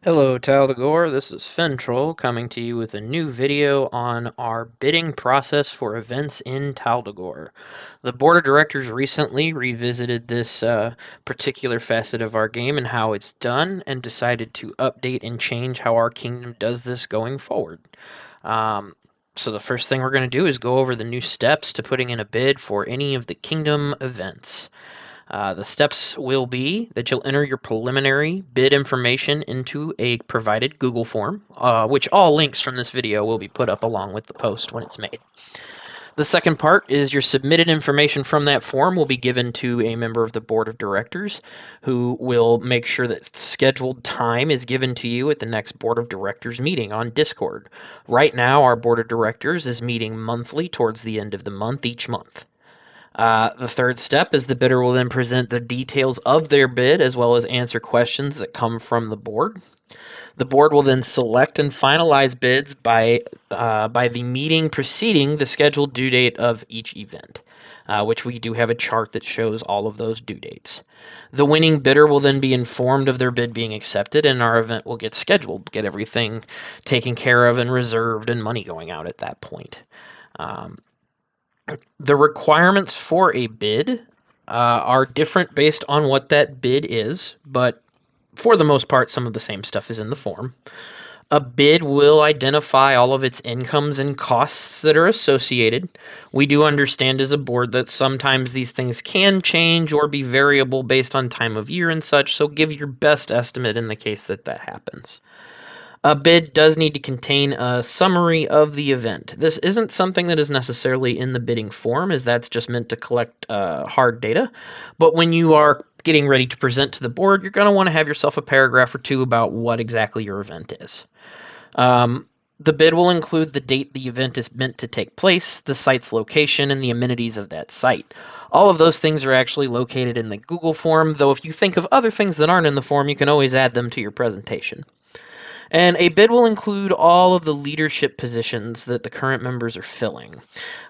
Hello, Dagore. This is Finntroll coming to you with a new video on our bidding process for events in Dagore. The board of directors recently revisited this particular facet of our game and how it's done, and decided to update and change how our kingdom does this going forward. Um, so the first thing we're going to do is go over the new steps to putting in a bid for any of the kingdom events. The steps will be that you'll enter your preliminary bid information into a provided Google form, which all links from this video will be put up along with the post when it's made. The second part is your submitted information from that form will be given to a member of the board of directors who will make sure that scheduled time is given to you at the next board of directors meeting on Discord. Right now, our board of directors is meeting monthly towards the end of the month each month. The third step is the bidder will then present the details of their bid as well as answer questions that come from the board. The board will then select and finalize bids by the meeting preceding the scheduled due date of each event, which we do have a chart that shows all of those due dates. The winning bidder will then be informed of their bid being accepted, and our event will get scheduled, get everything taken care of and reserved, and money going out at that point. Um, the requirements for a bid are different based on what that bid is, but for the most part, some of the same stuff is in the form. A bid will identify all of its incomes and costs that are associated. We do understand as a board that sometimes these things can change or be variable based on time of year and such, so give your best estimate in the case that that happens. A bid does need to contain a summary of the event. This isn't something that is necessarily in the bidding form, as that's just meant to collect hard data. But when you are getting ready to present to the board, you're going to want to have yourself a paragraph or two about what exactly your event is. The bid will include the date the event is meant to take place, the site's location, and the amenities of that site. All of those things are actually located in the Google form, though if you think of other things that aren't in the form, you can always add them to your presentation. And a bid will include all of the leadership positions that the current members are filling.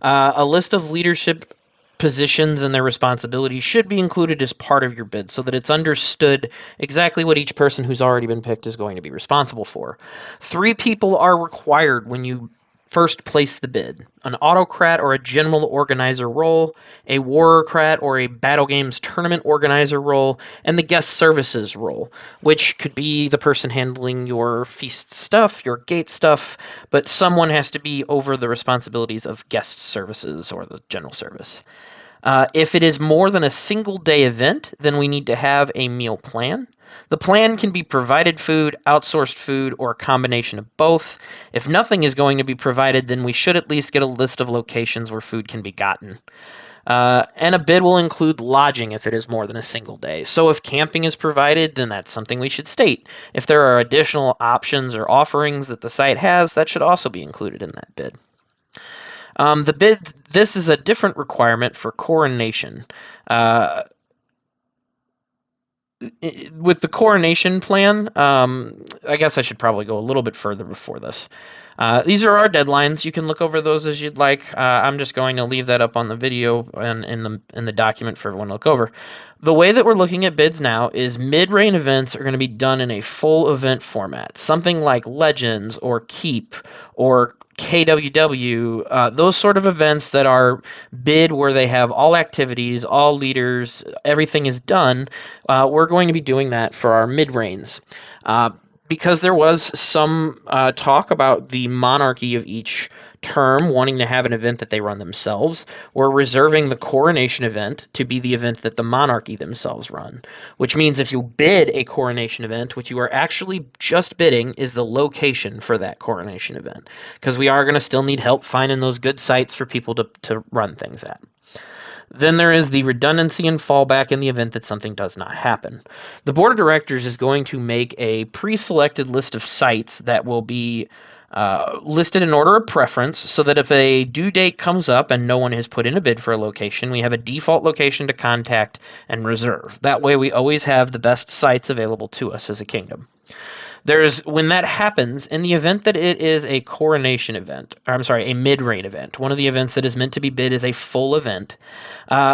A list of leadership positions and their responsibilities should be included as part of your bid so that it's understood exactly what each person who's already been picked is going to be responsible for. 3 people are required when you first place the bid: an autocrat or a general organizer role, a warcrat or a battle games tournament organizer role, and the guest services role, which could be the person handling your feast stuff, your gate stuff, but someone has to be over the responsibilities of guest services or the general service. If it is more than a single day event, then we need to have a meal plan. The plan can be provided food, outsourced food, or a combination of both. If nothing is going to be provided, then we should at least get a list of locations where food can be gotten. And a bid will include lodging if it is more than a single day. So if camping is provided, then that's something we should state. If there are additional options or offerings that the site has, that should also be included in that bid. This is a different requirement for coronation. Uh, with the coronation plan, I guess I should probably go a little bit further before this. These are our deadlines. You can look over those as you'd like. I'm just going to leave that up on the video and in the document for everyone to look over. The way that we're looking at bids now is mid-reign events are going to be done in a full event format, something like Legends or Keep or KWW, those sort of events that are bid where they have all activities, all leaders, everything is done. We're going to be doing that for our mid-reigns. Because there was some talk about the monarchy of each term wanting to have an event that they run themselves, we're reserving the coronation event to be the event that the monarchy themselves run, which means if you bid a coronation event, what you are actually just bidding is the location for that coronation event, because we are going to still need help finding those good sites for people to run things at. Then there is the redundancy and fallback in the event that something does not happen. The board of directors is going to make a pre-selected list of sites that will be listed in order of preference so that if a due date comes up and no one has put in a bid for a location, we have a default location to contact and reserve. That way we always have the best sites available to us as a kingdom. When that happens, in the event that it is a coronation event, or I'm sorry, a mid-reign event, one of the events that is meant to be bid is a full event,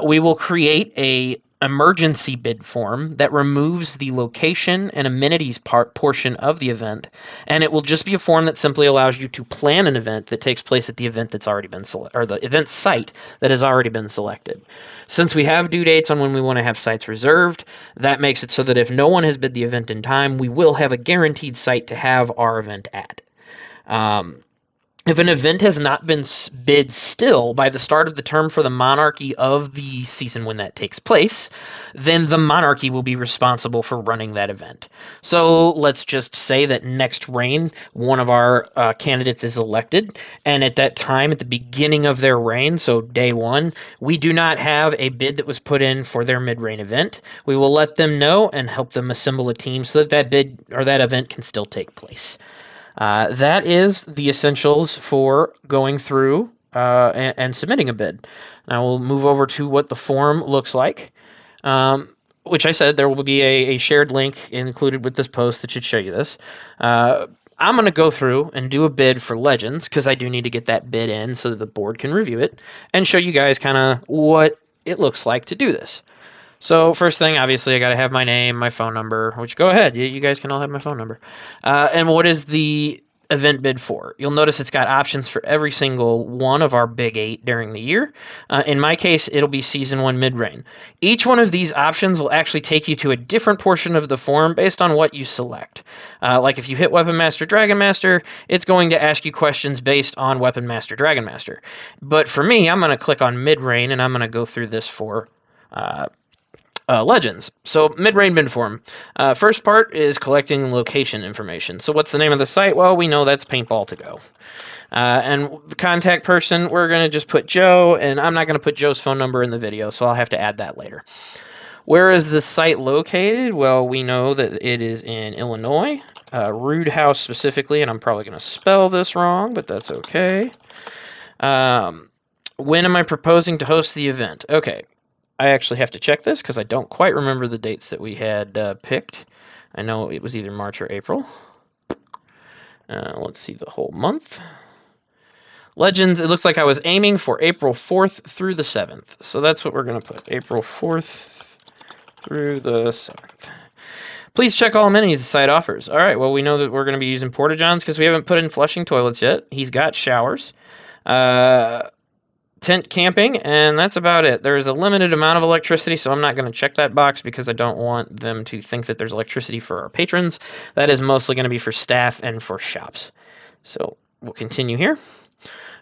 we will create a emergency bid form that removes the location and amenities portion of the event, and it will just be a form that simply allows you to plan an event that takes place at the event that's already been selected, or the event site that has already been selected. Since we have due dates on when we want to have sites reserved, that makes it so that if no one has bid the event in time, we will have a guaranteed site to have our event at. If an event has not been bid still by the start of the term for the monarchy of the season when that takes place, then the monarchy will be responsible for running that event. So let's just say that next reign, one of our candidates is elected, and at that time, at the beginning of their reign, so day one, we do not have a bid that was put in for their mid-reign event. We will let them know and help them assemble a team so that that bid or that event can still take place. That is the essentials for going through and submitting a bid. Now we'll move over to what the form looks like, which I said there will be a shared link included with this post that should show you this. I'm going to go through and do a bid for Legends because I do need to get that bid in so that the board can review it and show you guys kind of what it looks like to do this. So first thing, obviously, I got to have my name, my phone number, which go ahead. You guys can all have my phone number. And what is the event bid for? You'll notice it's got options for every single one of our big 8 during the year. In my case, it'll be Season 1 mid-reign. Each one of these options will actually take you to a different portion of the form based on what you select. Like if you hit Weapon Master, Dragon Master, it's going to ask you questions based on Weapon Master, Dragon Master. But for me, I'm going to click on mid-reign, and I'm going to go through this for Legends. So mid-reign bid form. First part is collecting location information. So what's the name of the site? Well, we know that's Paintball to Go. And the contact person, we're going to just put Joe, and I'm not going to put Joe's phone number in the video, so I'll have to add that later. Where is the site located? Well, we know that it is in Illinois, Rude House specifically, and I'm probably going to spell this wrong, but that's okay. When am I proposing to host the event? Okay. I actually have to check this because I don't quite remember the dates that we had picked. I know it was either March or April. Let's see the whole month. Legends, it looks like I was aiming for April 4th through the 7th. So that's what we're going to put, April 4th through the 7th. Please check all amenities the site offers. All right, well, we know that we're going to be using Porta-Johns because we haven't put in flushing toilets yet. He's got showers. Tent camping, and that's about it. There is a limited amount of electricity, so I'm not going to check that box because I don't want them to think that there's electricity for our patrons. That is mostly going to be for staff and for shops. So we'll continue here.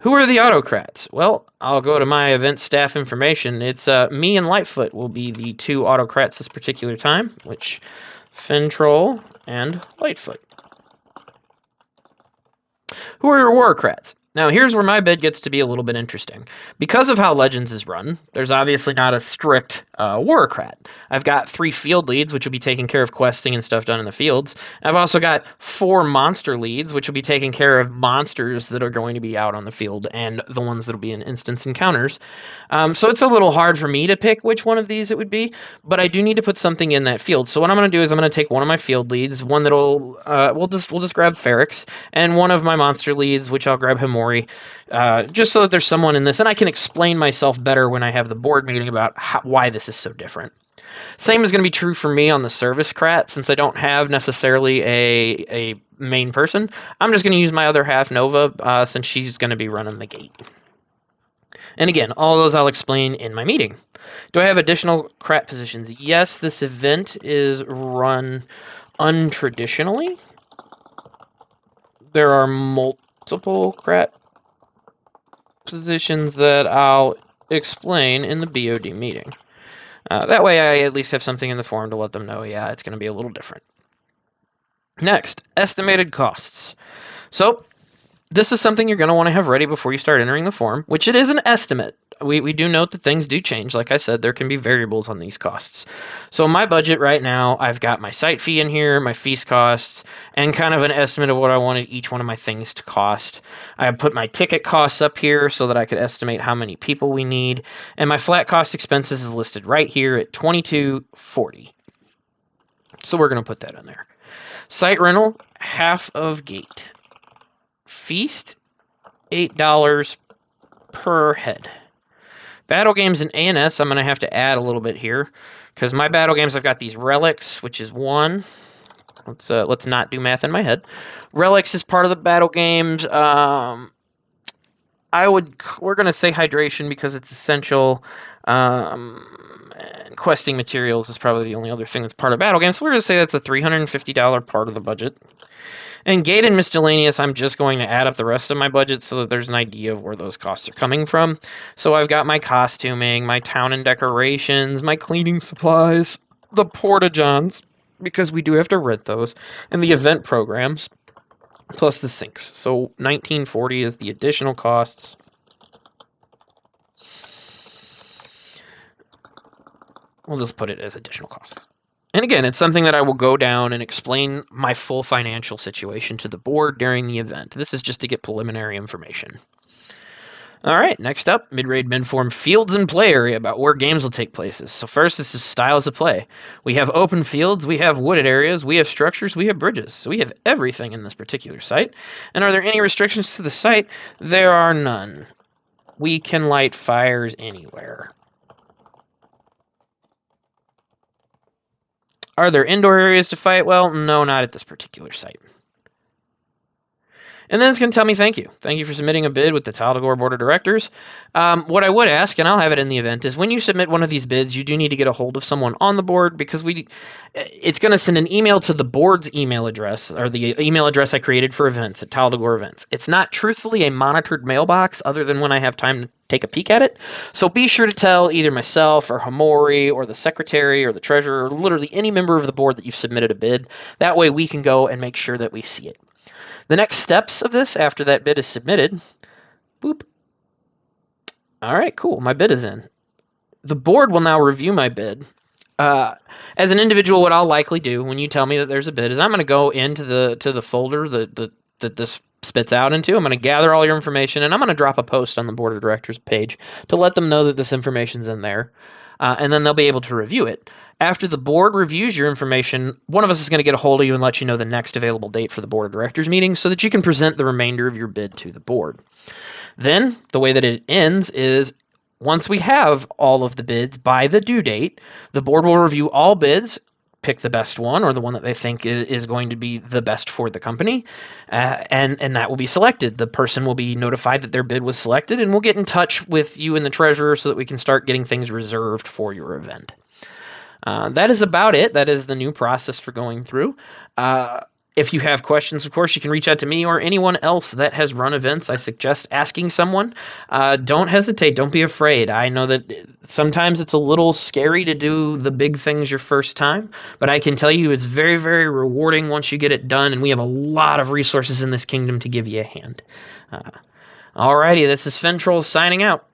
Who are the autocrats? Well, I'll go to my event staff information. It's me and Lightfoot will be the 2 autocrats this particular time, which Finntroll and Lightfoot. Who are your warcrats? Now, here's where my bid gets to be a little bit interesting. Because of how Legends is run, there's obviously not a strict warcrat. I've got 3 field leads, which will be taking care of questing and stuff done in the fields. I've also got 4 monster leads, which will be taking care of monsters that are going to be out on the field and the ones that will be in instance encounters. So it's a little hard for me to pick which one of these it would be, but I do need to put something in that field. So what I'm going to do is I'm going to take one of my field leads, one that'll we'll just grab Ferrex, and one of my monster leads, which I'll grab Himori. Just so that there's someone in this, and I can explain myself better when I have the board meeting about why this is so different. Same is going to be true for me on the service crat, since I don't have necessarily a main person. I'm just going to use my other half, Nova, since she's going to be running the gate. And again, all those I'll explain in my meeting. Do I have additional crat positions? Yes, this event is run untraditionally. There are multiple crat positions that I'll explain in the BOD meeting. That way I at least have something in the form to let them know, yeah, it's going to be a little different. Next, estimated costs. So this is something you're going to want to have ready before you start entering the form, which it is an estimate. We do note that things do change. Like I said, there can be variables on these costs. So my budget right now, I've got my site fee in here, my feast costs, and kind of an estimate of what I wanted each one of my things to cost. I have put my ticket costs up here so that I could estimate how many people we need. And my flat cost expenses is listed right here at $22.40. So we're going to put that in there. Site rental, half of gate. Feast, $8 per head. Battle games in ANS, I'm going to have to add a little bit here, because my battle games, I've got these relics, which is 1. Let's not do math in my head. Relics is part of the battle games. We're going to say hydration because it's essential. Questing materials is probably the only other thing that's part of battle games. So we're going to say that's a $350 part of the budget. And gate and miscellaneous, I'm just going to add up the rest of my budget so that there's an idea of where those costs are coming from. So I've got my costuming, my town and decorations, my cleaning supplies, the porta-johns, because we do have to rent those, and the event programs, plus the sinks. So $1940 is the additional costs. We'll just put it as additional costs. And again, it's something that I will go down and explain my full financial situation to the board during the event. This is just to get preliminary information. All right, next up, mid-raid, mid-form, fields and play area, about where games will take places. So first, this is styles of play. We have open fields, we have wooded areas, we have structures, we have bridges. So we have everything in this particular site. And are there any restrictions to the site? There are none. We can light fires anywhere. Are there indoor areas to fight? Well, no, not at this particular site. And then it's going to tell me thank you. Thank you for submitting a bid with the Dagore Board of Directors. What I would ask, and I'll have it in the event, is when you submit one of these bids, you do need to get a hold of someone on the board, because it's going to send an email to the board's email address, or the email address I created for events at Dagore Events. It's not truthfully a monitored mailbox other than when I have time to take a peek at it. So be sure to tell either myself or Hamori or the secretary or the treasurer, or literally any member of the board that you've submitted a bid. That way we can go and make sure that we see it. The next steps of this, after that bid is submitted, boop. All right, cool. My bid is in. The board will now review my bid. As an individual, what I'll likely do when you tell me that there's a bid is I'm going to go into the folder that this spits out into. I'm going to gather all your information, and I'm going to drop a post on the board of directors page to let them know that this information's in there, and then they'll be able to review it. After the board reviews your information, one of us is going to get a hold of you and let you know the next available date for the board of directors meeting so that you can present the remainder of your bid to the board. Then, the way that it ends is once we have all of the bids by the due date, the board will review all bids, pick the best one or the one that they think is going to be the best for the company, and that will be selected. The person will be notified that their bid was selected, and we'll get in touch with you and the treasurer so that we can start getting things reserved for your event. That is about it. That is the new process for going through. If you have questions, of course, you can reach out to me or anyone else that has run events. I suggest asking someone. Don't hesitate. Don't be afraid. I know that sometimes it's a little scary to do the big things your first time, but I can tell you it's very, very rewarding once you get it done, and we have a lot of resources in this kingdom to give you a hand. Alrighty, this is Finntroll signing out.